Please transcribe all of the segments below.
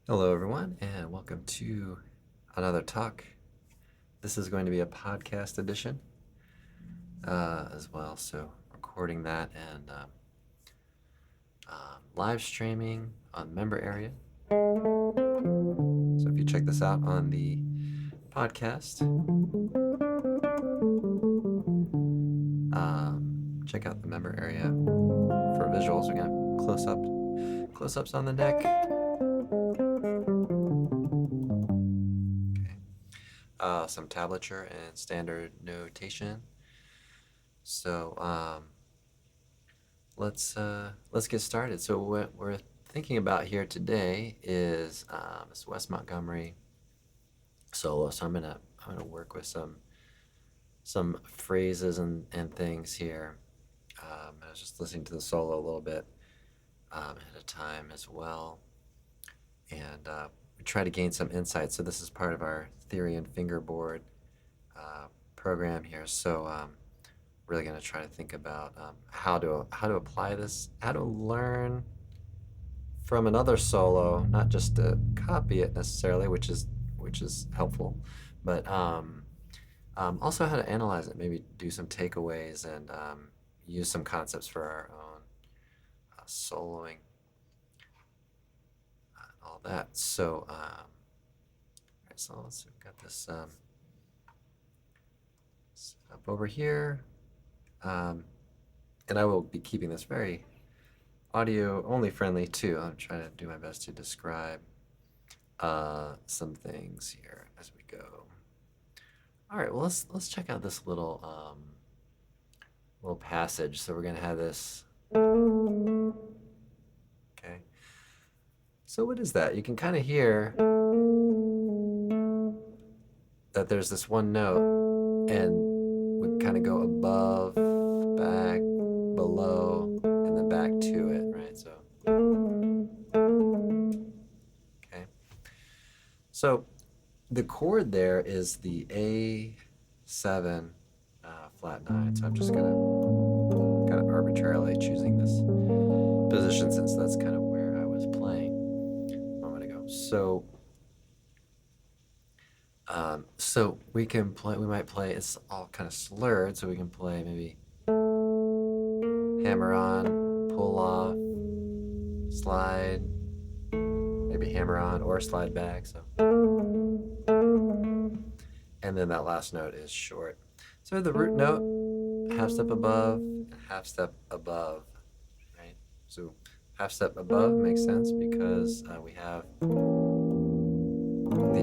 Hello, everyone, and welcome to another talk. This is going to be a podcast edition as well, so recording that and live streaming on member area. So if you check this out on the podcast, check out the member area for visuals. We're going to have close-ups on the deck. Okay. Some tablature and standard notation. So let's get started. So what we're thinking about here today is this West Montgomery solo. So I'm gonna work with some phrases and things here. I was just listening to the solo a little bit at a time as well, and we try to gain some insight. So this is part of our theory and fingerboard program here. So really going to try to think about how to apply this, how to learn from another solo, not just to copy it necessarily, which is helpful, but also how to analyze it, maybe do some takeaways and use some concepts for our own soloing and all that. So, all right, so let's see, we've got this set up over here. And I will be keeping this very audio only friendly too. I'll try to do my best to describe some things here as we go. All right, well let's check out this little passage. So we're gonna have this. Okay. So what is that? You can kind of hear that there's this one note, and we kind of go above, back, below, and then back to it, right? So, okay. So the chord there is the A7 flat 9. So I'm just gonna kind of arbitrarily choosing this position since that's kind of where I was playing a moment ago. So we can play. We might play. It's all kind of slurred, so we can play maybe hammer on, pull off, slide, maybe hammer on or slide back. So, and then that last note is short. So the root note, half step above and half step above, right? So half step above makes sense because we have the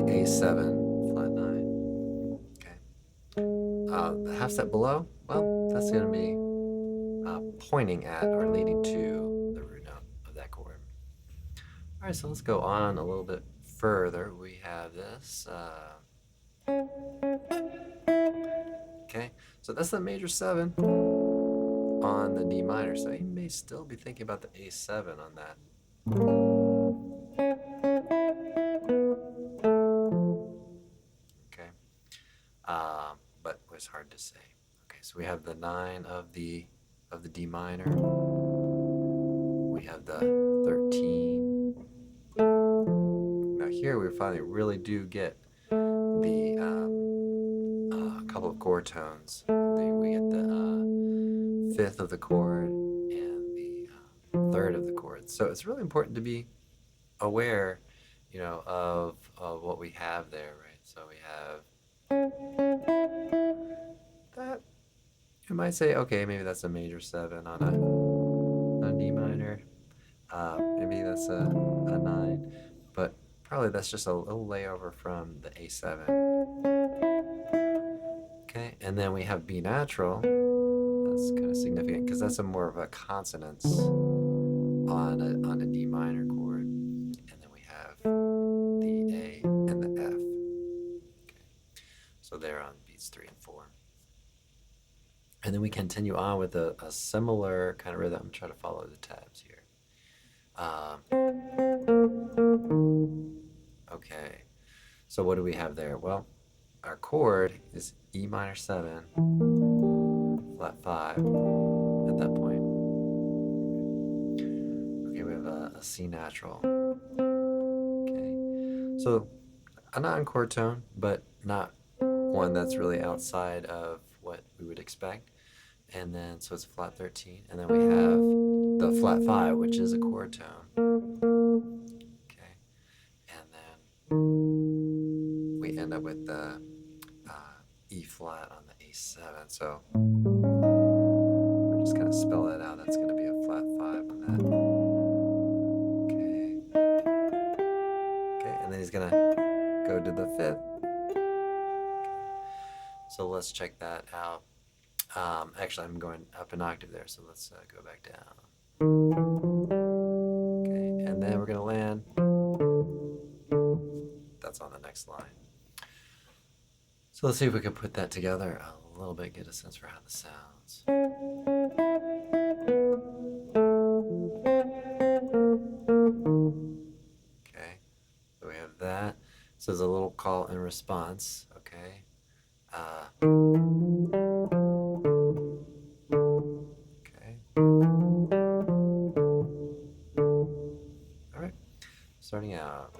A7 flat 9. Okay. The half step below, well, that's going to be pointing at or leading to the root note of that chord. All right, so let's go on a little bit further. We have this. Okay, so that's the major 7 on the D minor. So you may still be thinking about the A7 on that. Okay, but it was hard to say. Okay, so we have the 9 of the D minor. We have the 13. Now here we finally really do get the couple of chord tones. We get the 5th of the chord and the 3rd of the chord. So it's really important to be aware, of what we have there, right? So we have that. You might say, okay, maybe that's a major 7 on a D minor. Maybe that's a 9, but probably that's just a little layover from the A7. Okay, and then we have B natural. That's kind of significant because that's more of a consonance on a D minor chord, and then we have the A and the F. Okay, so they're on beats 3 and 4. And then we continue on with a similar kind of rhythm. Try to follow the tabs here. Okay, so what do we have there? Well, our chord is E minor 7, flat 5 at that point. Okay, we have a C natural. Okay, So a non-chord tone, but not one that's really outside of what we would expect. And then, so it's a flat 13. And then we have the flat 5, which is a chord tone. Okay. And then we end up with the E flat on the A7. So we're just going to spell that out. That's going to be a flat 5 on that. Okay. Okay. And then he's going to go to the 5th. So let's check that out. Actually, I'm going up an octave there, so let's go back down. Okay, and then we're going to land. That's on the next line. So let's see if we can put that together a little bit, get a sense for how this sounds. Okay, so we have that. So there's a little call and response, okay? Okay. All right, starting out.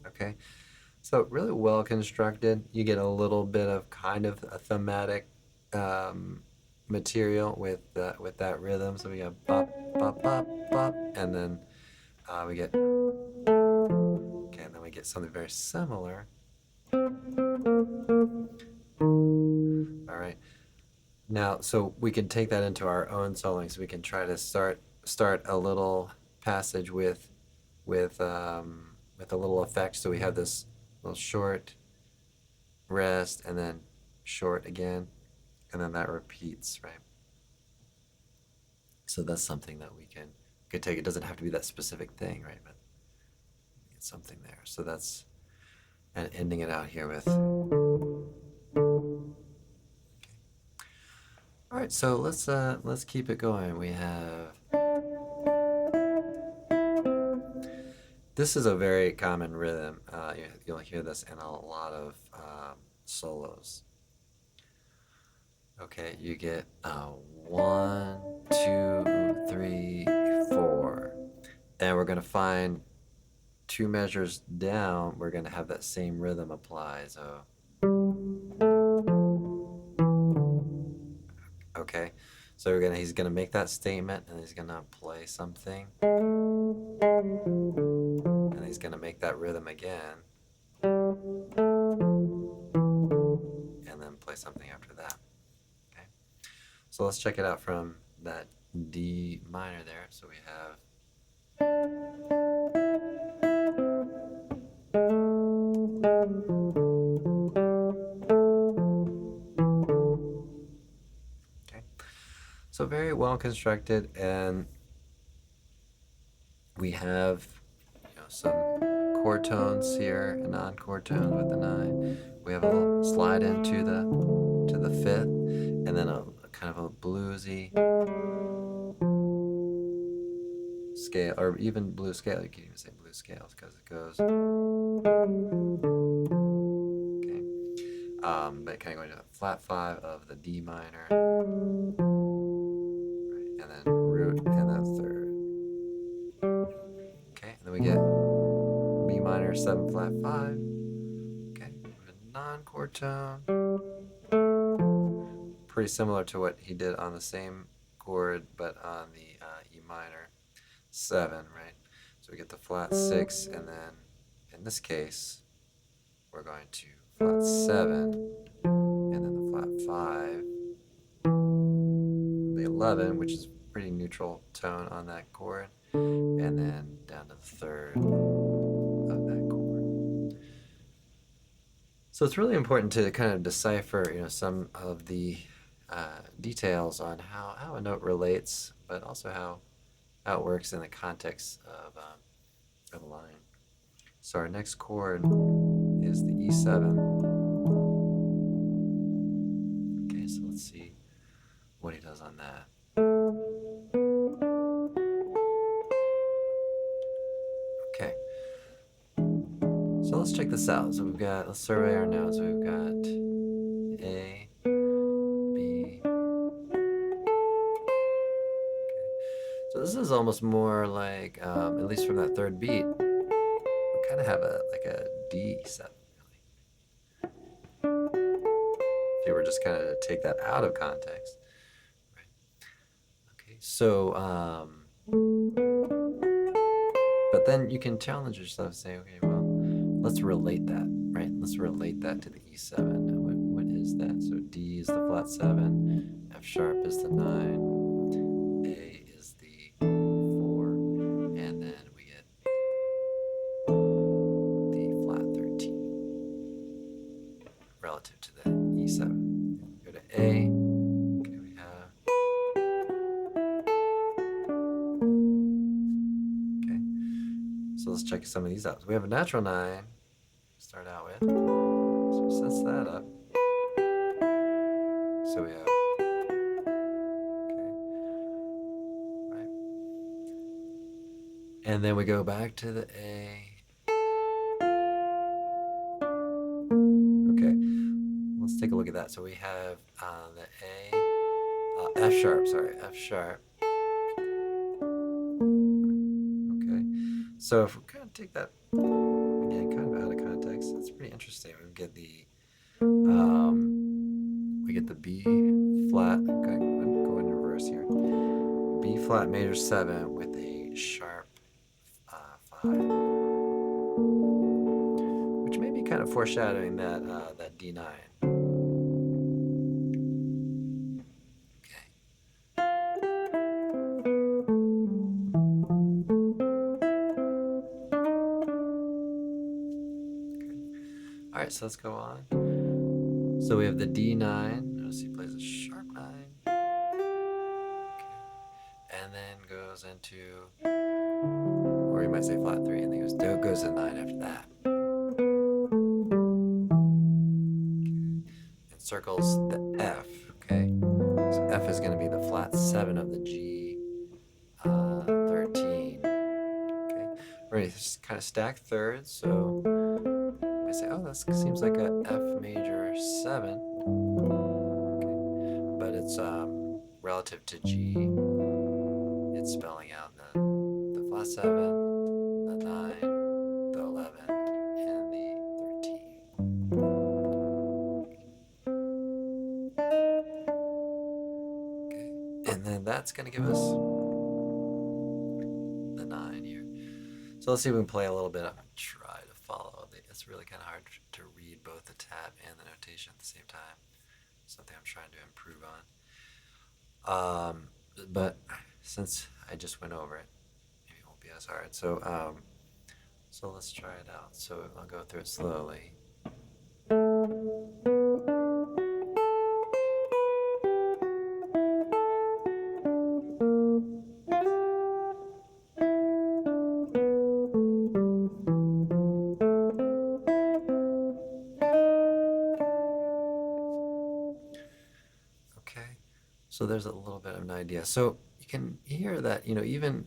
Okay, so really well constructed. You get a little bit of kind of a thematic material with that rhythm. So we got bop, bop, bop, bop, and then we get okay, and then we get something very similar. All right. Now, so we can take that into our own soloing. So we can try to start a little passage with a little effect. So we have this little short rest and then short again, and then that repeats, right? So that's something that we could take. It doesn't have to be that specific thing, right? But it's something there. So that's, and ending it out here with. All right, so let's keep it going. We have. This is a very common rhythm. You'll hear this in a lot of solos. Okay, you get 1, 2, 3, 4, and we're gonna find 2 measures down. We're gonna have that same rhythm apply. So. Okay, so he's gonna make that statement, and he's gonna play something, and he's gonna make that rhythm again, and then play something after that. Okay, so let's check it out from that D minor there. So we have. So very well constructed, and we have some chord tones here and non-chord tones with the 9. We have a little slide into the 5th, and then a kind of a bluesy scale, or even blues scale. You can even say blues scales because it goes. Okay, but kind of going to the flat 5 of the D minor. And then root and then 3rd. Okay, and then we get B minor 7 flat 5. Okay, a non-chord tone. Pretty similar to what he did on the same chord, but on the E minor 7, right? So we get the flat 6, and then in this case, we're going to flat 7, and then the flat 5. The 11, which is pretty neutral tone on that chord, and then down to the 3rd of that chord. So it's really important to kind of decipher, some of the details on how a note relates, but also how it works in the context of a line. So our next chord is the E7. Okay, so let's see what he does on that. Okay, so let's check this out. So let's survey our notes. We've got A, this is almost more like, at least from that third beat, we kind of have a D7, really. If you were just kind of to take that out of context. Right. Okay, so, but then you can challenge yourself and say, okay, well, let's relate that, right? Let's relate that to the E7. What is that? So D is the flat 7, F sharp is the 9, A is the 4, and then we get the flat 13 relative to the E7. Go to A. Okay, we have. Okay, so let's check some of these out. So we have a natural 9 to start out with. So we sense that up. So we have. Okay, right. And then we go back to the A. Okay, let's take a look at that. So we have the A, F sharp, sorry, F sharp. Okay, so if we kind of take that, again, kind of out of context, that's pretty interesting. We get the B flat, okay, I'm going in reverse here. B flat major 7 with a sharp 5, which may be kind of foreshadowing that that D9. All right, so let's go on. So we have the D9. Notice he plays a sharp 9. Okay. And then goes into, or you might say flat 3, and then goes to 9 after that. Okay. And circles the F, okay? So F is going to be the flat 7 of the G 13. Okay. Right, just kind of stack thirds, so I say, oh, that seems like a F major 7, okay. But it's relative to G. It's spelling out the flat 7, the 9, the 11, and the 13. Okay, and then that's going to give us the 9 here. So let's see if we can play a little bit. I'm going to try to follow. It's really kind of hard to read both the tab and the notation at the same time. Something I'm trying to improve on. But since I just went over it, maybe it won't be as hard. So, so let's try it out. So I'll go through it slowly. So there's a little bit of an idea. So you can hear that, even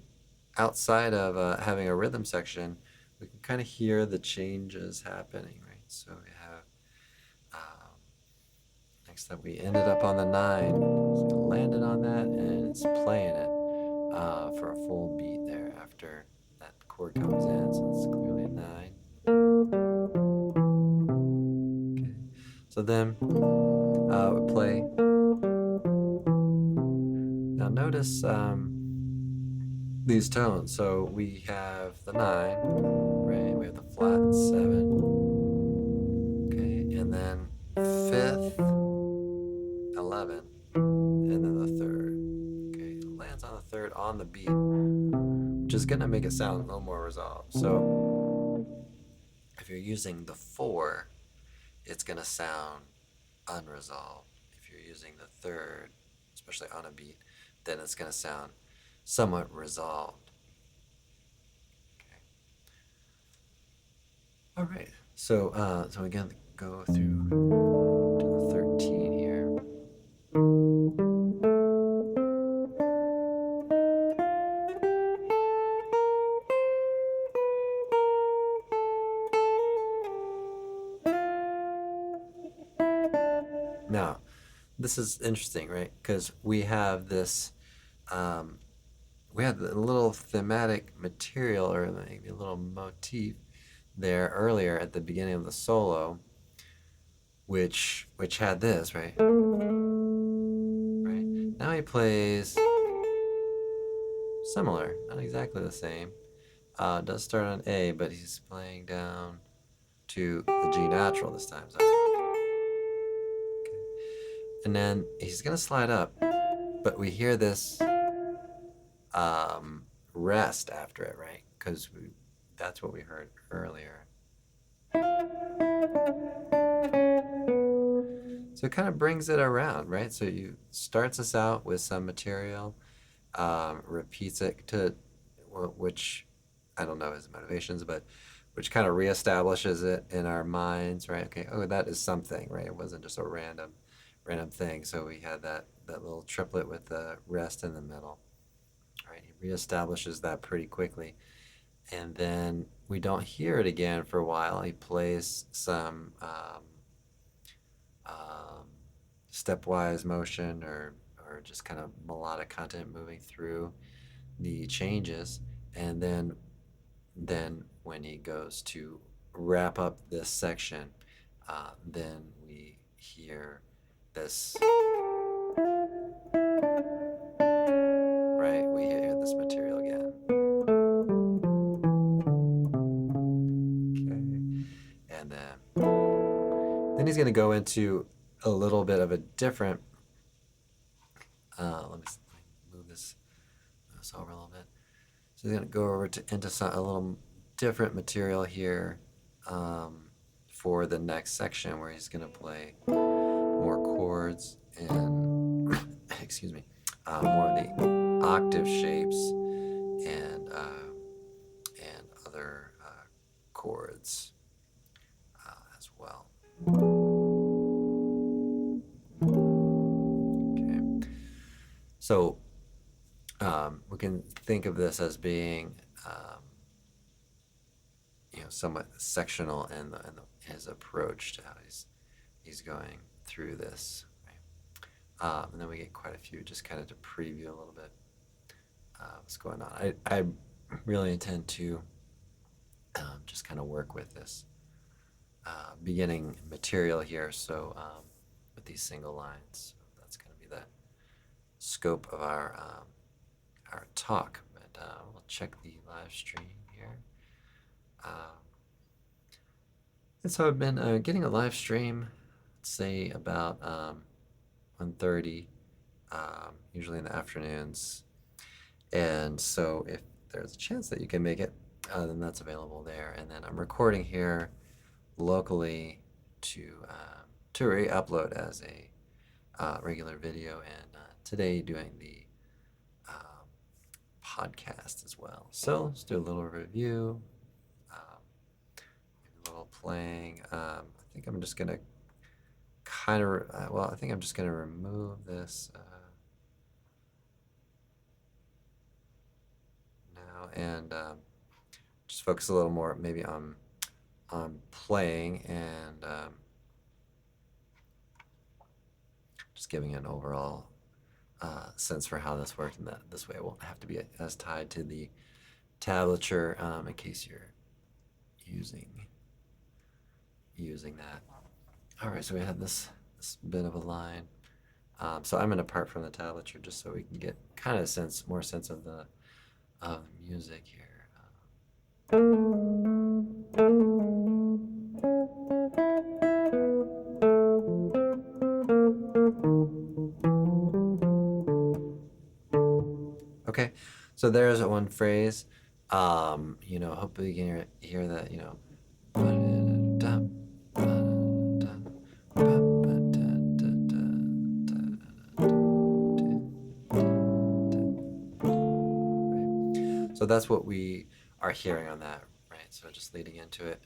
outside of having a rhythm section, we can kind of hear the changes happening, right? So we have, next up we ended up on the 9. So it landed on that and it's playing it for a full beat there after that chord comes in. So it's clearly a 9. Okay. So then we play. Now notice these tones. So we have the 9, right? We have the flat 7, okay, and then 5th, 11, and then the 3rd. Okay, it lands on the 3rd on the beat, which is gonna make it sound a little more resolved. So if you're using the 4, it's gonna sound unresolved. If you're using the 3rd, especially on a beat, then it's going to sound somewhat resolved. Okay. All right. So, so again, go through to the 13 here. Now, this is interesting, right? Because we have this we had a little thematic material or maybe a little motif there earlier at the beginning of the solo, which had this, right? Right. Now he plays similar, not exactly the same. Does start on A, but he's playing down to the G natural this time. So. Okay. And then he's gonna slide up, but we hear this rest after it, right? Because that's what we heard earlier. So it kind of brings it around, right? So you starts us out with some material, repeats it to which I don't know his motivations, but which kind of reestablishes it in our minds, right? Okay, oh, that is something, right? It wasn't just a random thing. So we had that little triplet with the rest in the middle, right? He reestablishes that pretty quickly, and then we don't hear it again for a while. He plays some um, stepwise motion or just kind of melodic content moving through the changes, and then when he goes to wrap up this section, then we hear this, right? We hear this material again. Okay, and then he's going to go into a little bit of a different. Let me move this over a little bit. So he's going to go over into a little different material here for the next section, where he's going to play more chords and excuse me, more of the octave shapes and other chords as well. Okay, so we can think of this as being somewhat sectional in his approach to how he's going through this, right? And then we get quite a few just kind of to preview a little bit what's going on. I really intend to just kind of work with this beginning material here, so with these single lines. So that's going to be the scope of our talk, but we'll check the live stream here. And so I've been getting a live stream, say about 1:30, usually in the afternoons. And so if there's a chance that you can make it, then that's available there. And then I'm recording here locally to re-upload as a regular video, and today doing the podcast as well. So let's do a little review, maybe a little playing. I think I'm just gonna I think I'm just gonna remove this now and just focus a little more maybe on playing and just giving an overall sense for how this works, and that this way it won't have to be as tied to the tablature in case you're using that. All right, so we had this bit of a line. So I'm going to part from the tablature just so we can get kind of more sense of the music here. Okay, so there's one phrase. Hopefully you can hear that. So that's what we are hearing on that, right? So just leading into it.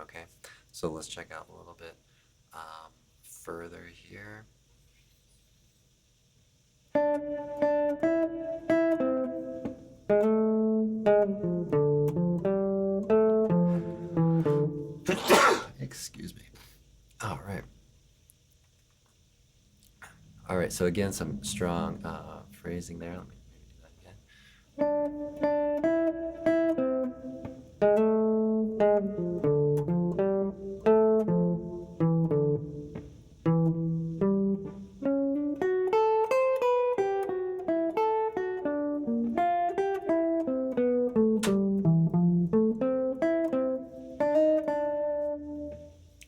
Okay, so let's check out a little bit further here. All right. All right. So again, some strong phrasing there. Let me maybe do that again.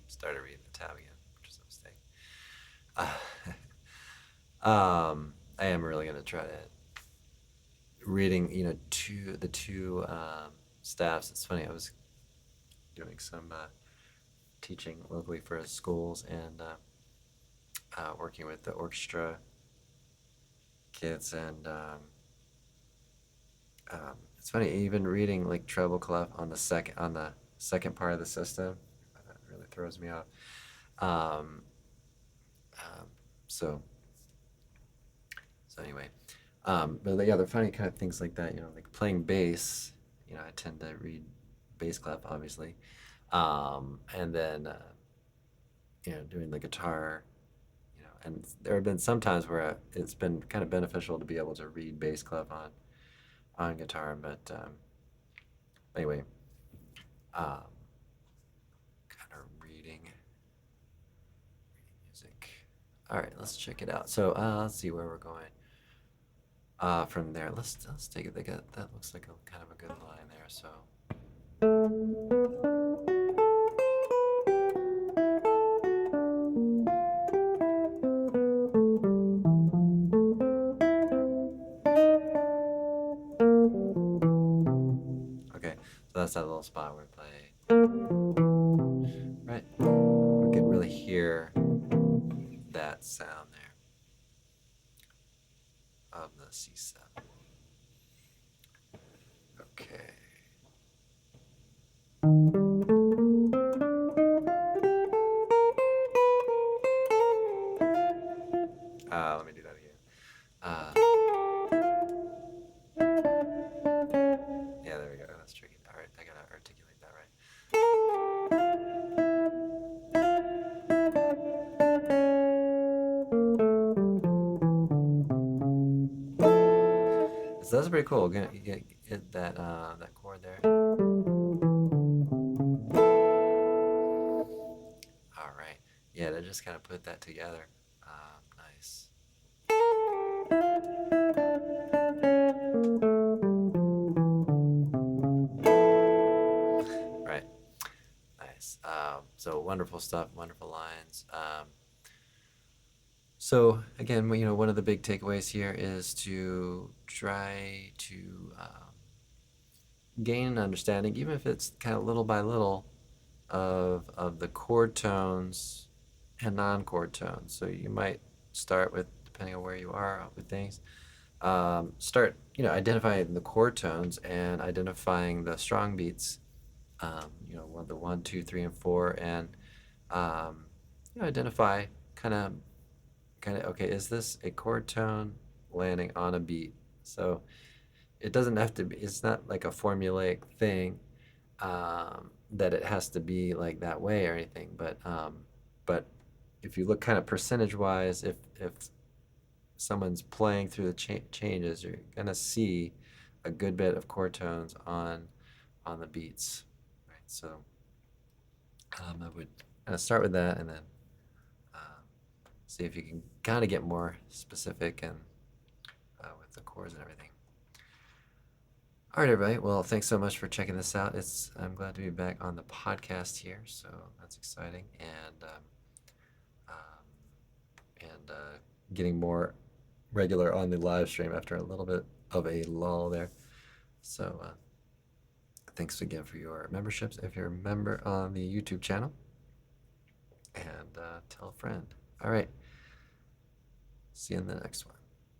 Started reading the tab again, which is a mistake. I am really gonna try to reading, the two staffs. It's funny. I was doing some teaching locally for schools and working with the orchestra kids, and it's funny. Even reading like treble clef on the second part of the system, that really throws me off. Um, um, so so anyway, but the other funny kind of things like that, like playing bass. I tend to read bass clef, obviously, and then doing the guitar. And there have been some times where it's been kind of beneficial to be able to read bass clef on guitar, but anyway, um, kind of reading music. All right, let's check it out. So let's see where we're going. From there, let's take it. That looks like a kind of a good line there. So. Okay, so that's that little spot where we play. Right, we can really hear that sound there of the C7. Okay. Let me do that again. Yeah, there we go. That's tricky. All right, I gotta articulate that right. So that's pretty cool. You get that chord there. All right. Yeah, to just kind of put that together. Nice. Right. Nice. So wonderful stuff, wonderful lines. So again, one of the big takeaways here is to try to gain an understanding, even if it's kind of little by little, of the chord tones and non-chord tones. So you might start with, depending on where you are with things, start identifying the chord tones and identifying the strong beats. The 1, 2, 3, and 4, and identify kind of okay, is this a chord tone landing on a beat? So it doesn't have to be. It's not like a formulaic thing, that it has to be like that way or anything. But if you look kind of percentage wise, if someone's playing through the changes, you're gonna see a good bit of chord tones on the beats, right? So I would kind of start with that, and then see if you can kind of get more specific and with the chords and everything. All right, everybody. Well, thanks so much for checking this out. I'm glad to be back on the podcast here, so that's exciting, and getting more regular on the live stream after a little bit of a lull there. So thanks again for your memberships if you're a member on the YouTube channel, and tell a friend. All right. See you in the next one.